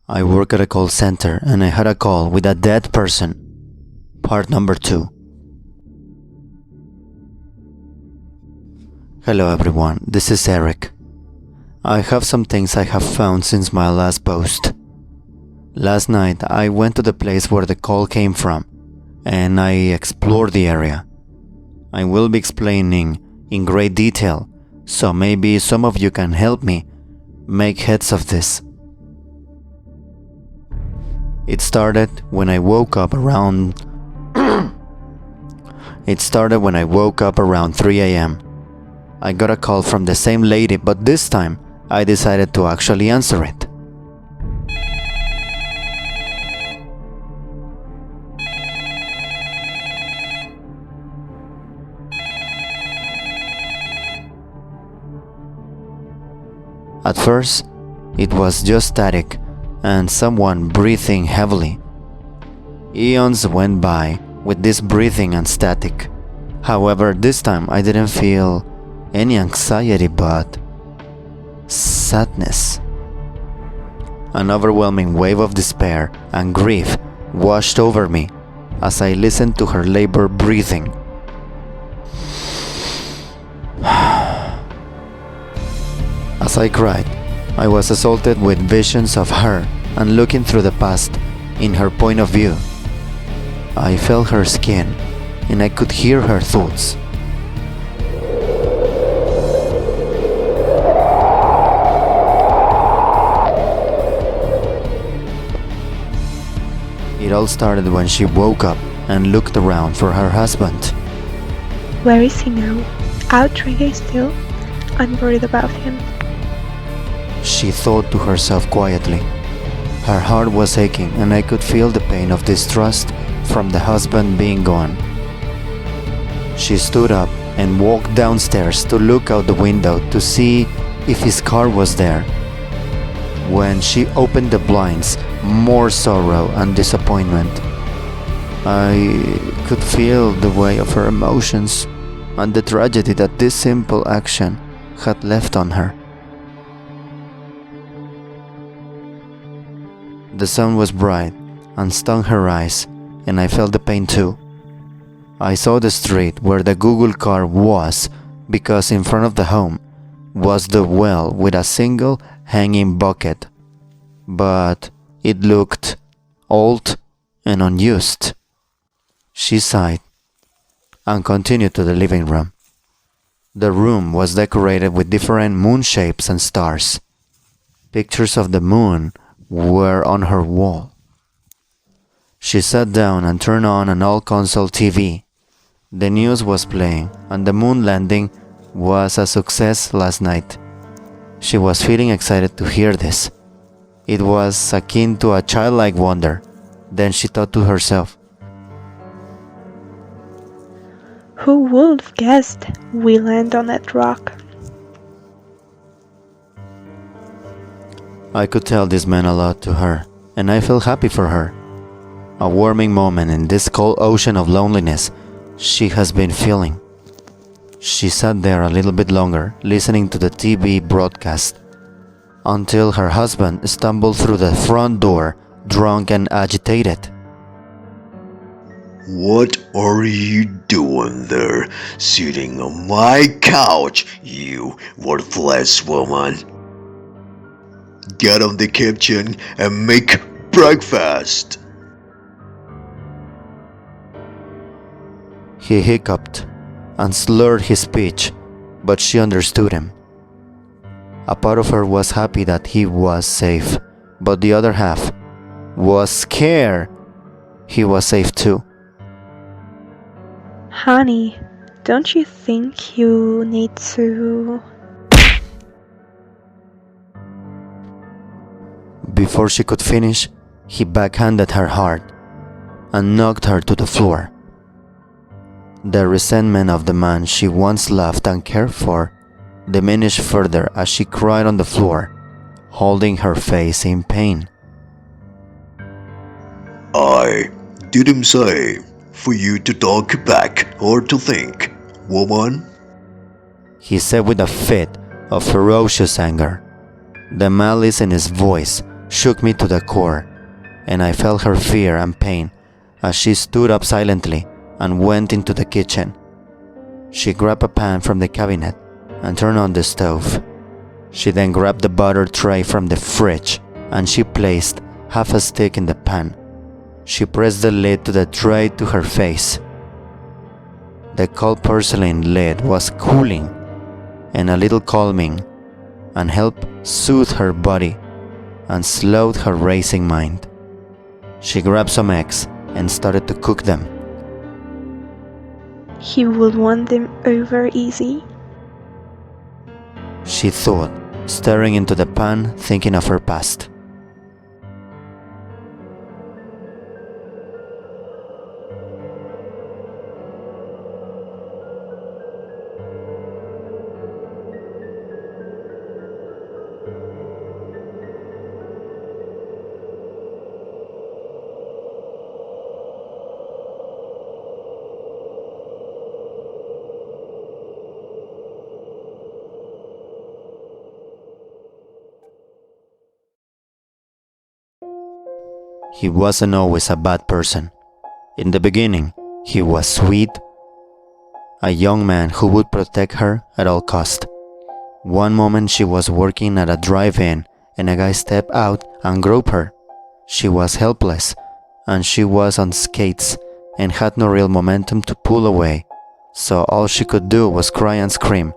I work at a call center and I had a call with a dead person. Part number 2. Hello everyone, this is Eric. I have some things I have found since my last post. Last night I went to the place where the call came from and I explored the area. I will be explaining in great detail, so maybe some of you can help me make heads of this. It started when I woke up around 3 a.m. I got a call from the same lady, but this time I decided to actually answer it. At first, it was just static and someone breathing heavily. Eons went by with this breathing and static. However, this time I didn't feel any anxiety but sadness. An overwhelming wave of despair and grief washed over me as I listened to her labored breathing. As I cried, I was assaulted with visions of her and looking through the past in her point of view. I felt her skin and I could hear her thoughts. It all started when she woke up and looked around for her husband. Where is he now? Out drinking still? I'm worried about him. She thought to herself quietly. Her heart was aching and I could feel the pain of distrust from the husband being gone. She stood up and walked downstairs to look out the window to see if his car was there. When she opened the blinds, more sorrow and disappointment. I could feel the weight of her emotions and the tragedy that this simple action had left on her. The sun was bright and stung her eyes, and I felt the pain too. I saw the street where the Google car was because in front of the home was the well with a single hanging bucket, but it looked old and unused. She sighed and continued to the living room. The room was decorated with different moon shapes and stars. Pictures of the moon were on her wall. She sat down and turned on an old console TV. The news was playing and the moon landing was a success last night. She was feeling excited to hear this. It was akin to a childlike wonder. Then she thought to herself, Who would have guessed we land on that rock? I could tell this meant a lot to her, and I felt happy for her. A warming moment in this cold ocean of loneliness she has been feeling. She sat there a little bit longer, listening to the TV broadcast, until her husband stumbled through the front door, drunk and agitated. What are you doing there, sitting on my couch, you worthless woman? Get on the kitchen and make breakfast. He hiccuped and slurred his speech, but she understood him. A part of her was happy that he was safe, but the other half was scared he was safe too. Honey, don't you think you need to... Before she could finish, he backhanded her hard and knocked her to the floor. The resentment of the man she once loved and cared for diminished further as she cried on the floor, holding her face in pain. I didn't say for you to talk back or to think, woman, he said with a fit of ferocious anger. The malice in his voice shook me to the core, and I felt her fear and pain as she stood up silently and went into the kitchen. She grabbed a pan from the cabinet and turned on the stove. She then grabbed the butter tray from the fridge and she placed half a stick in the pan. She pressed the lid to the tray to her face. The cold porcelain lid was cooling and a little calming and helped soothe her body and slowed her racing mind. She grabbed some eggs and started to cook them. He would want them over easy. She thought, staring into the pan, thinking of her past. He wasn't always a bad person. In the beginning, he was sweet, a young man who would protect her at all cost. One moment she was working at a drive-in and a guy stepped out and groped her. She was helpless and she was on skates and had no real momentum to pull away, so all she could do was cry and scream,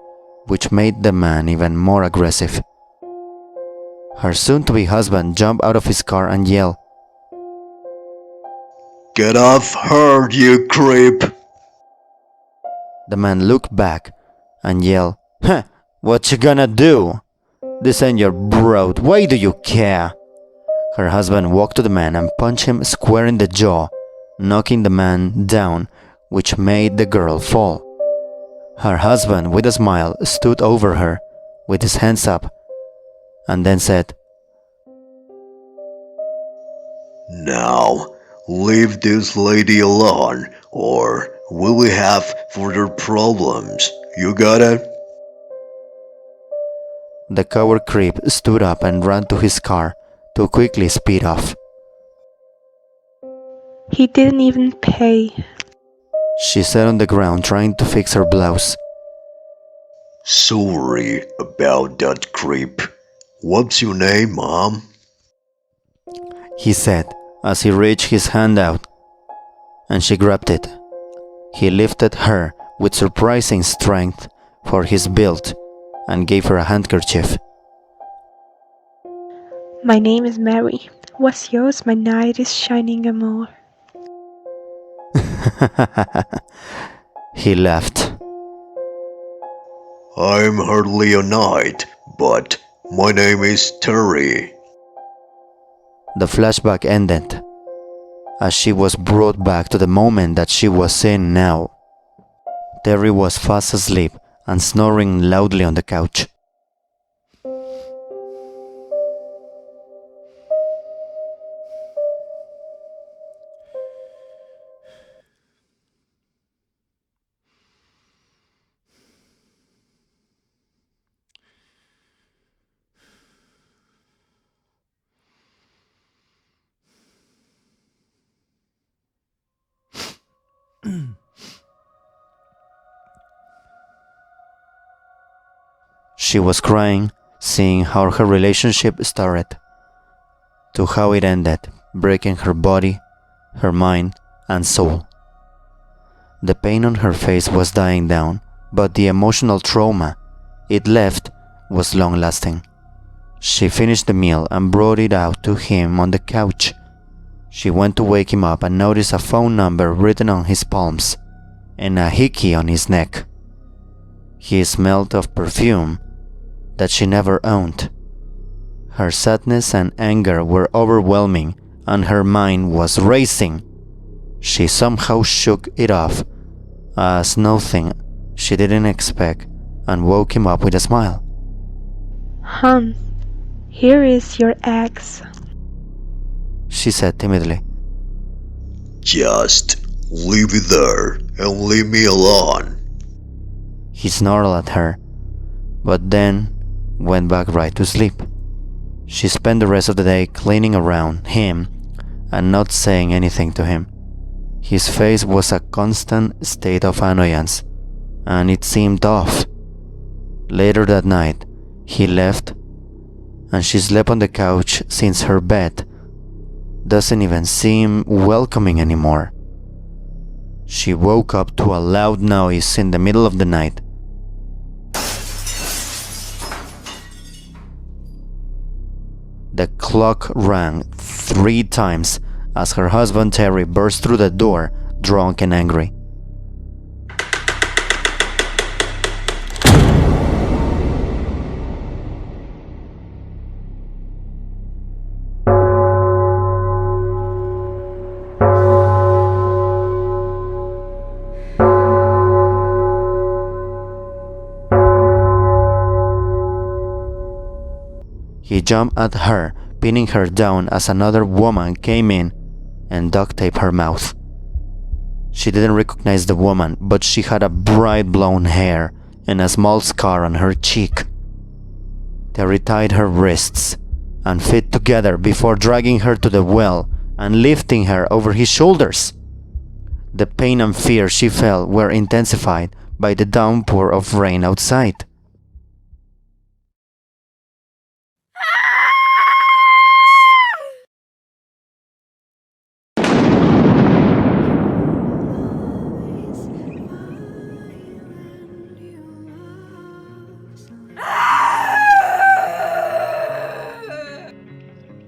which made the man even more aggressive. Her soon-to-be husband jumped out of his car and yelled, "Get off her, you creep!" The man looked back and yelled, "Huh, what you gonna do? This ain't your broad, why do you care?" Her husband walked to the man and punched him square in the jaw, knocking the man down, which made the girl fall. Her husband, with a smile, stood over her with his hands up and then said, "Now, leave this lady alone, or will we have further problems? You got it?" The coward creep stood up and ran to his car to quickly speed off. He didn't even pay. She sat on the ground trying to fix her blouse. "Sorry about that creep. What's your name, Mom?" He said as he reached his hand out, and she grabbed it. He lifted her with surprising strength for his build and gave her a handkerchief. My name is Mary. What's yours? My knight is shining amour. He laughed. "I'm hardly a knight, but my name is Terry." The flashback ended as she was brought back to the moment that she was in now. Terry was fast asleep and snoring loudly on the couch. She was crying, seeing how her relationship started, to how it ended, breaking her body, her mind, and soul. The pain on her face was dying down, but the emotional trauma it left was long-lasting. She finished the meal and brought it out to him on the couch. She went to wake him up and noticed a phone number written on his palms and a hickey on his neck. He smelled of perfume that she never owned. Her sadness and anger were overwhelming and her mind was racing. She somehow shook it off as nothing she didn't expect and woke him up with a smile. Hon, here is your ex. She said timidly. "Just leave it there and leave me alone." He snarled at her, but then went back right to sleep. She spent the rest of the day cleaning around him and not saying anything to him. His face was a constant state of annoyance, and it seemed off. Later that night, he left, and she slept on the couch since her bed doesn't even seem welcoming anymore. She woke up to a loud noise in the middle of the night. The clock rang 3 times as her husband Terry burst through the door, drunk and angry. He jumped at her, pinning her down as another woman came in and duct taped her mouth. She didn't recognize the woman, but she had a bright blonde hair and a small scar on her cheek. Terry tied her wrists and feet together before dragging her to the well and lifting her over his shoulders. The pain and fear she felt were intensified by the downpour of rain outside.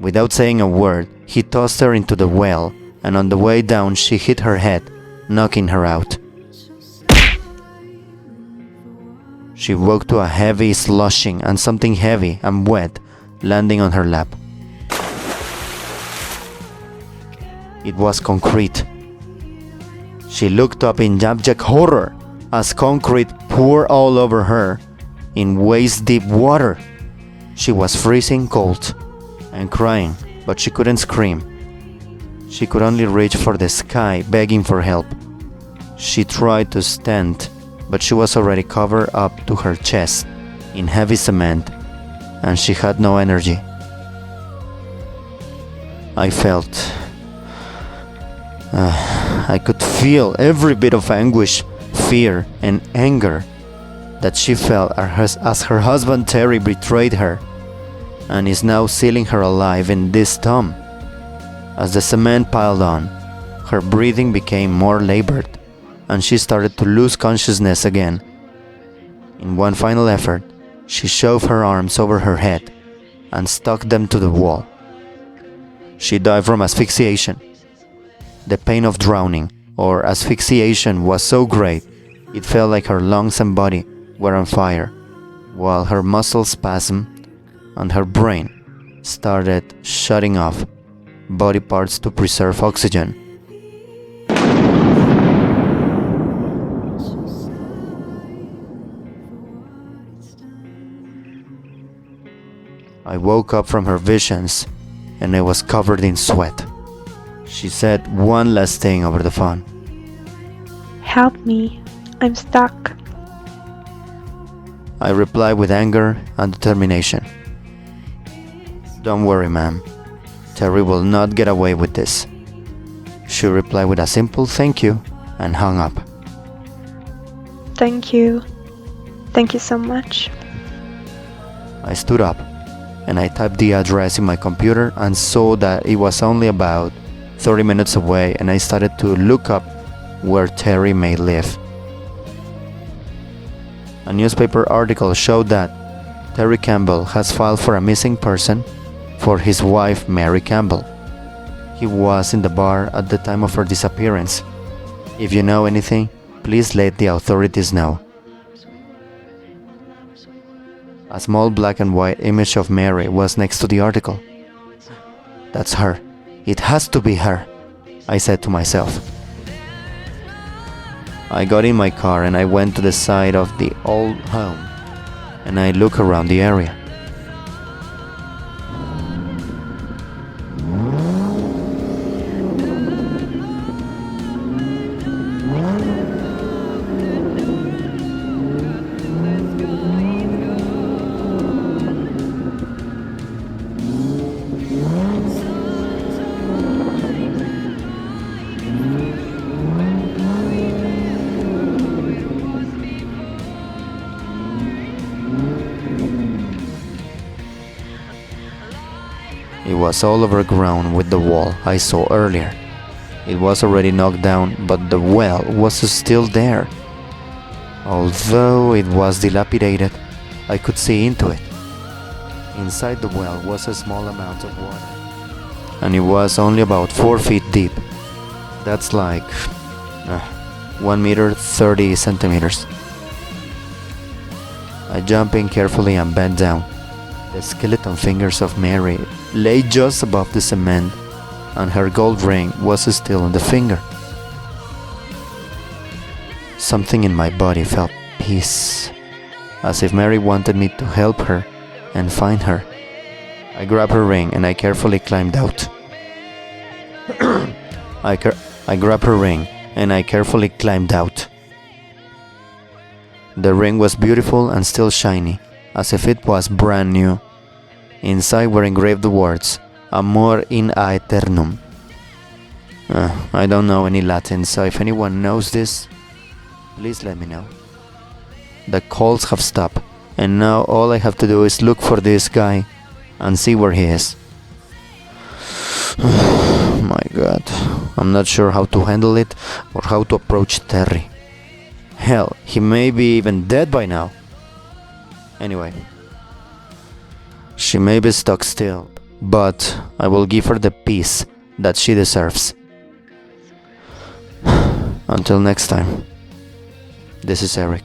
Without saying a word, he tossed her into the well, and on the way down she hit her head, knocking her out. She woke to a heavy sloshing and something heavy and wet landing on her lap. It was concrete. She looked up in abject horror as concrete poured all over her in waist-deep water. She was freezing cold and crying, but she couldn't scream. She could only reach for the sky, begging for help. She tried to stand, but she was already covered up to her chest in heavy cement, and she had no energy. I could feel every bit of anguish, fear, and anger that she felt as her husband Terry betrayed her and is now sealing her alive in this tomb. As the cement piled on, her breathing became more labored, and she started to lose consciousness again. In one final effort, she shoved her arms over her head and stuck them to the wall. She died from asphyxiation. The pain of drowning or asphyxiation was so great, it felt like her lungs and body were on fire, while her muscles spasmed and her brain started shutting off body parts to preserve oxygen. I woke up from her visions and I was covered in sweat. She said one last thing over the phone. Help me, I'm stuck. I replied with anger and determination. Don't worry, ma'am. Terry will not get away with this. She replied with a simple thank you and hung up. Thank you. Thank you so much. I stood up and I typed the address in my computer and saw that it was only about 30 minutes away, and I started to look up where Terry may live. A newspaper article showed that Terry Campbell has filed for a missing person for his wife Mary Campbell. He was in the bar at the time of her disappearance. If you know anything, please let the authorities know. A small black and white image of Mary was next to the article. That's her. It has to be her, I said to myself. I got in my car and I went to the side of the old home and I looked around the area. It was all overgrown with the wall I saw earlier. It was already knocked down, but the well was still there. Although it was dilapidated, I could see into it. Inside the well was a small amount of water, and it was only about 4 feet deep. That's like 1 meter 30 centimeters. I jumped in carefully and bent down. The skeleton fingers of Mary lay just above the cement, and her gold ring was still on the finger. Something in my body felt peace, as if Mary wanted me to help her and find her. I grabbed her ring and I carefully climbed out. I grabbed her ring and I carefully climbed out. The ring was beautiful and still shiny, as if it was brand new. Inside were engraved the words, Amor in aeternum. I don't know any Latin, so if anyone knows this, please let me know. The calls have stopped, and now all I have to do is look for this guy and see where he is. My god, I'm not sure how to handle it or how to approach Terry. Hell, he may be even dead by now. Anyway, she may be stuck still, but I will give her the peace that she deserves. Until next time, this is Eric.